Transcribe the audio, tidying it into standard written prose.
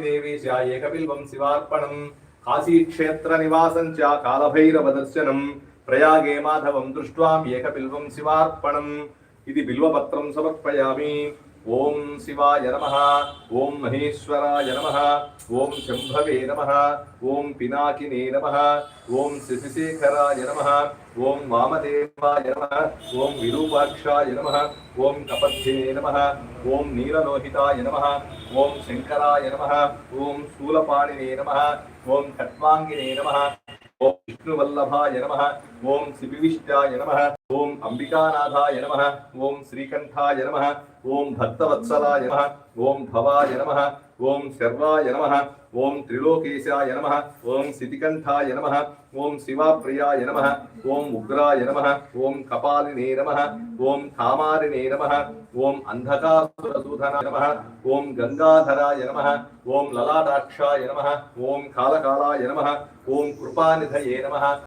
देवेशाय एकबिल्वं शिवार्पणं काशीक्षेत्रनिवासं च कालभैरवदर्शनं प्रयागे माधवं दृष्ट्वा एकबिल्वं शिवार्पणम् इति बिल्वपत्रं समर्पयामि। ओम शिवाय नमः, ओम महेश्वराय नमः, ओम शंभवे नमः, ओम पिनाकिने नमः, ओम शशिशेखराय नमः, ओम वामदेवाय नमः, ओम विरूपाक्षाय नमः, ओम कपद्धिने नमः, ओम नीललोहिताय नमः, ओम शंकराय नमः, ओम शूलपाणिने नमः, ओम खट्वांगिने नमः, ओम विष्णुवल्लभाय नमः, ओम शिविविष्टाय नमः, ओम अंबिकानाथाय नमः, ओम श्रीकंठाय नमः, ओम भक्तवत्सलाय नमः, ओम भवाय नमः, ओम शर्वाय नमः, ओम त्रिलोकेशाय नमः, ओम सितिकंठाय नमः, ओम शिवाप्रियाय नमः, ओम उग्राय नमः, ओम कपालिने नमः, ओम कामारिणे नमः, ओम अंधकासुरसूदनाय नमः, ओम गंगाधराय नमः, ओम ललाटाक्षाय नमः, ओम कालकालाय नमः, ओम कृपानिधये नमः।